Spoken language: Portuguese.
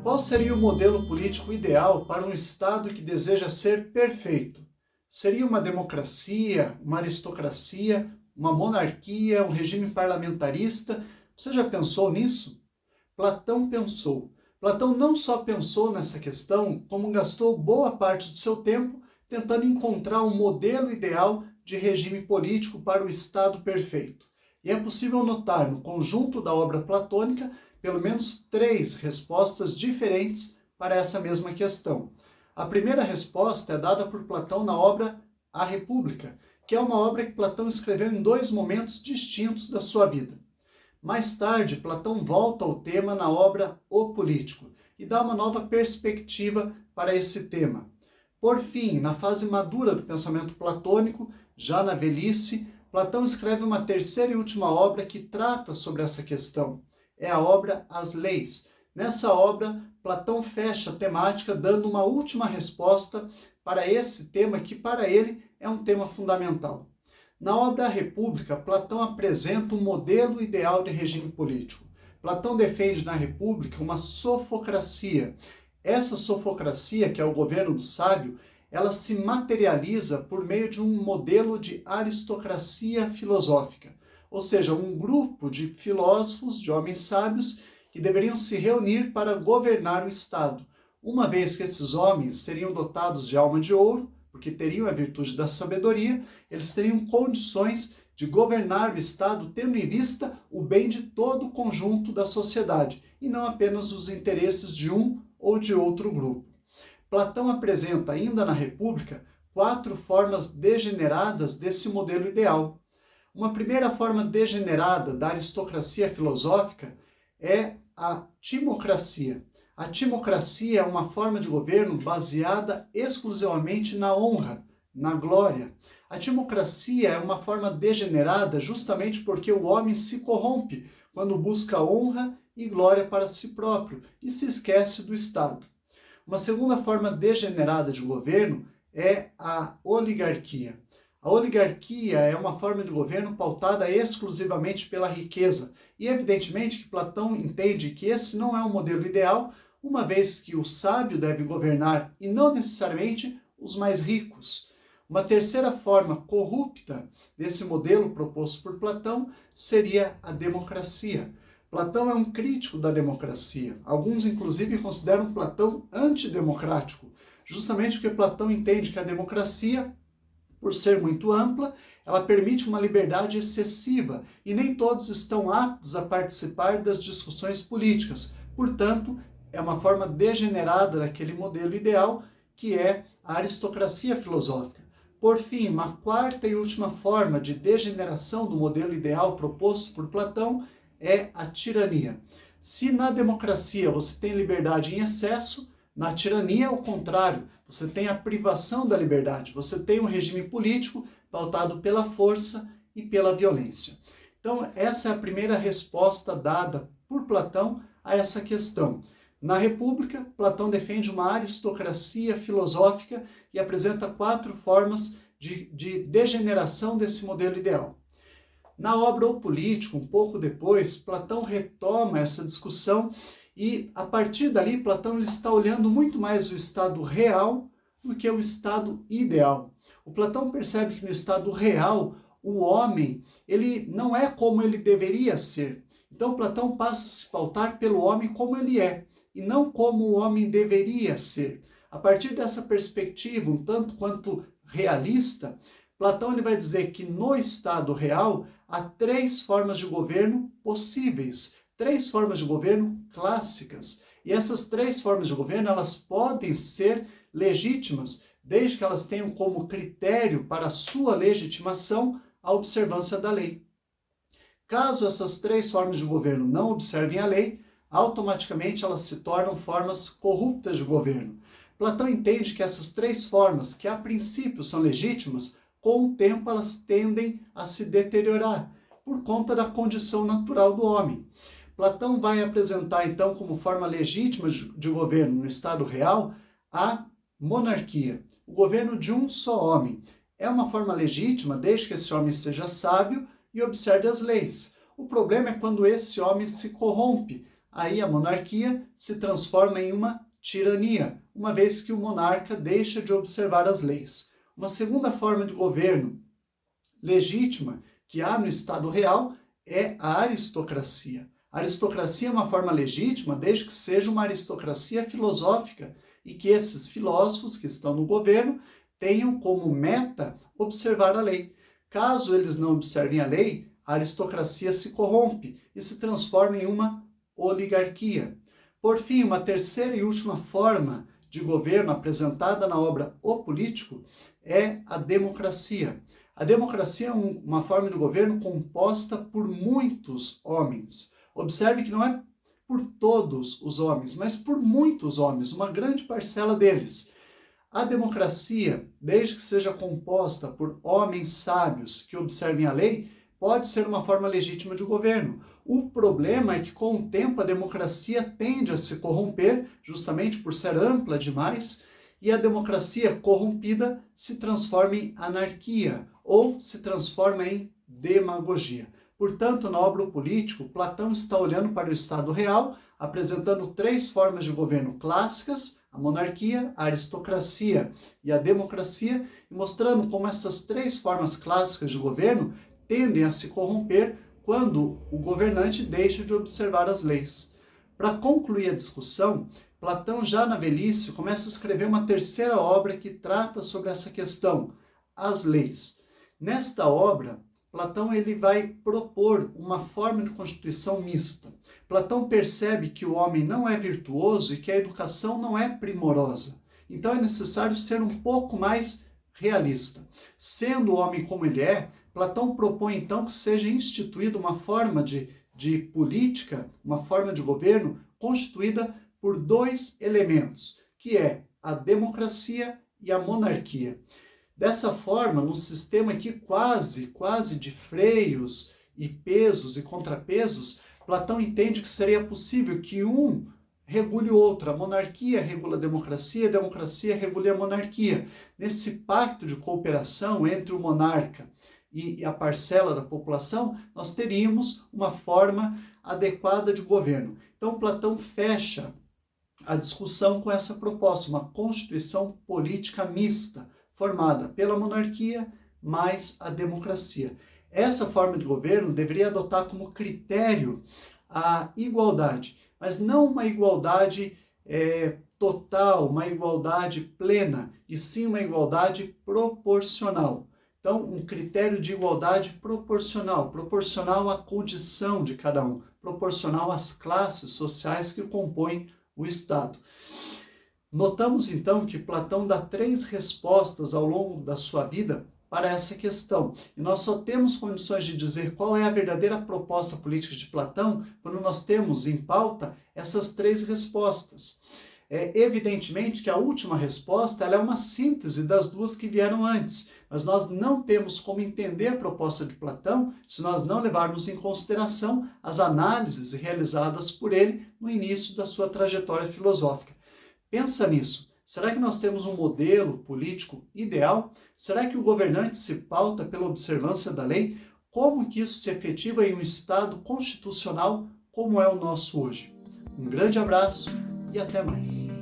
Qual seria o modelo político ideal para um Estado que deseja ser perfeito? Seria uma democracia, uma aristocracia, uma monarquia, um regime parlamentarista? Você já pensou nisso? Platão pensou. Platão não só pensou nessa questão, como gastou boa parte do seu tempo tentando encontrar um modelo ideal de regime político para o Estado perfeito. E é possível notar no conjunto da obra platônica pelo menos 3 respostas diferentes para essa mesma questão. A primeira resposta é dada por Platão na obra A República, que é uma obra que Platão escreveu em 2 momentos distintos da sua vida. Mais tarde, Platão volta ao tema na obra O Político e dá uma nova perspectiva para esse tema. Por fim, na fase madura do pensamento platônico, já na velhice, Platão escreve uma terceira e última obra que trata sobre essa questão. É a obra As Leis. Nessa obra, Platão fecha a temática dando uma última resposta para esse tema que para ele é um tema fundamental. Na obra A República, Platão apresenta um modelo ideal de regime político. Platão defende na República uma sofocracia. Essa sofocracia, que é o governo do sábio, ela se materializa por meio de um modelo de aristocracia filosófica, ou seja, um grupo de filósofos, de homens sábios, que deveriam se reunir para governar o Estado, uma vez que esses homens seriam dotados de alma de ouro, porque teriam a virtude da sabedoria, eles teriam condições de governar o Estado tendo em vista o bem de todo o conjunto da sociedade, e não apenas os interesses de um ou de outro grupo. Platão apresenta ainda na República 4 formas degeneradas desse modelo ideal. Uma primeira forma degenerada da aristocracia filosófica é a timocracia. A timocracia é uma forma de governo baseada exclusivamente na honra, na glória. A timocracia é uma forma degenerada justamente porque o homem se corrompe quando busca honra e glória para si próprio e se esquece do Estado. Uma segunda forma degenerada de governo é a oligarquia. A oligarquia é uma forma de governo pautada exclusivamente pela riqueza. E evidentemente que Platão entende que esse não é um modelo ideal, uma vez que o sábio deve governar e não necessariamente os mais ricos. Uma terceira forma corrupta desse modelo proposto por Platão seria a democracia. Platão é um crítico da democracia. Alguns, inclusive, consideram Platão antidemocrático, justamente porque Platão entende que a democracia, por ser muito ampla, ela permite uma liberdade excessiva e nem todos estão aptos a participar das discussões políticas. Portanto, é uma forma degenerada daquele modelo ideal que é a aristocracia filosófica. Por fim, uma quarta e última forma de degeneração do modelo ideal proposto por Platão é a tirania. Se na democracia você tem liberdade em excesso, na tirania é o contrário, você tem a privação da liberdade, você tem um regime político pautado pela força e pela violência. Então, essa é a primeira resposta dada por Platão a essa questão. Na República, Platão defende uma aristocracia filosófica e apresenta 4 formas de degeneração desse modelo ideal. Na obra O Político, um pouco depois, Platão retoma essa discussão e, a partir dali, Platão ele está olhando muito mais o estado real do que o estado ideal. O Platão percebe que no estado real, o homem ele não é como ele deveria ser. Então, Platão passa a se pautar pelo homem como ele é, e não como o homem deveria ser. A partir dessa perspectiva, um tanto quanto realista, Platão ele vai dizer que no estado real há 3 formas de governo possíveis, 3 formas de governo clássicas. E essas 3 formas de governo elas podem ser legítimas, desde que elas tenham como critério para a sua legitimação a observância da lei. Caso essas 3 formas de governo não observem a lei, automaticamente elas se tornam formas corruptas de governo. Platão entende que essas 3 formas, que a princípio são legítimas, com o tempo elas tendem a se deteriorar, por conta da condição natural do homem. Platão vai apresentar, então, como forma legítima de governo no estado real, a monarquia, o governo de um só homem. É uma forma legítima, desde que esse homem seja sábio e observe as leis. O problema é quando esse homem se corrompe, aí a monarquia se transforma em uma tirania, uma vez que o monarca deixa de observar as leis. Uma segunda forma de governo legítima que há no Estado real é a aristocracia. A aristocracia é uma forma legítima desde que seja uma aristocracia filosófica e que esses filósofos que estão no governo tenham como meta observar a lei. Caso eles não observem a lei, a aristocracia se corrompe e se transforma em uma oligarquia. Por fim, uma terceira e última forma de governo apresentada na obra O Político é a democracia. A democracia é uma forma de governo composta por muitos homens. Observe que não é por todos os homens, mas por muitos homens, uma grande parcela deles. A democracia, desde que seja composta por homens sábios que observem a lei, pode ser uma forma legítima de governo. O problema é que, com o tempo, a democracia tende a se corromper, justamente por ser ampla demais, e a democracia corrompida se transforma em anarquia ou se transforma em demagogia. Portanto, na obra O Político, Platão está olhando para o Estado real, apresentando 3 formas de governo clássicas, a monarquia, a aristocracia e a democracia, e mostrando como essas 3 formas clássicas de governo tendem a se corromper quando o governante deixa de observar as leis. Para concluir a discussão, Platão, já na velhice, começa a escrever uma terceira obra que trata sobre essa questão, as leis. Nesta obra, Platão ele vai propor uma forma de constituição mista. Platão percebe que o homem não é virtuoso e que a educação não é primorosa. Então é necessário ser um pouco mais realista. Sendo o homem como ele é, Platão propõe então que seja instituída uma forma de política, uma forma de governo constituída por 2 elementos, que é a democracia e a monarquia. Dessa forma, num sistema aqui quase de freios e pesos e contrapesos, Platão entende que seria possível que um regule o outro. A monarquia regula a democracia regula a monarquia. Nesse pacto de cooperação entre o monarca e a parcela da população, nós teríamos uma forma adequada de governo. Então, Platão fecha a discussão com essa proposta, uma constituição política mista, formada pela monarquia mais a democracia. Essa forma de governo deveria adotar como critério a igualdade, mas não uma igualdade total, uma igualdade plena, e sim uma igualdade proporcional. Então, um critério de igualdade proporcional, proporcional à condição de cada um, proporcional às classes sociais que compõem o Estado. Notamos então que Platão dá 3 respostas ao longo da sua vida para essa questão. E nós só temos condições de dizer qual é a verdadeira proposta política de Platão quando nós temos em pauta essas 3 respostas. Evidentemente que a última resposta ela é uma síntese das 2 que vieram antes, mas nós não temos como entender a proposta de Platão se nós não levarmos em consideração as análises realizadas por ele no início da sua trajetória filosófica. Pensa nisso. Será que nós temos um modelo político ideal? Será que o governante se pauta pela observância da lei? Como que isso se efetiva em um Estado constitucional como é o nosso hoje? Um grande abraço e até mais.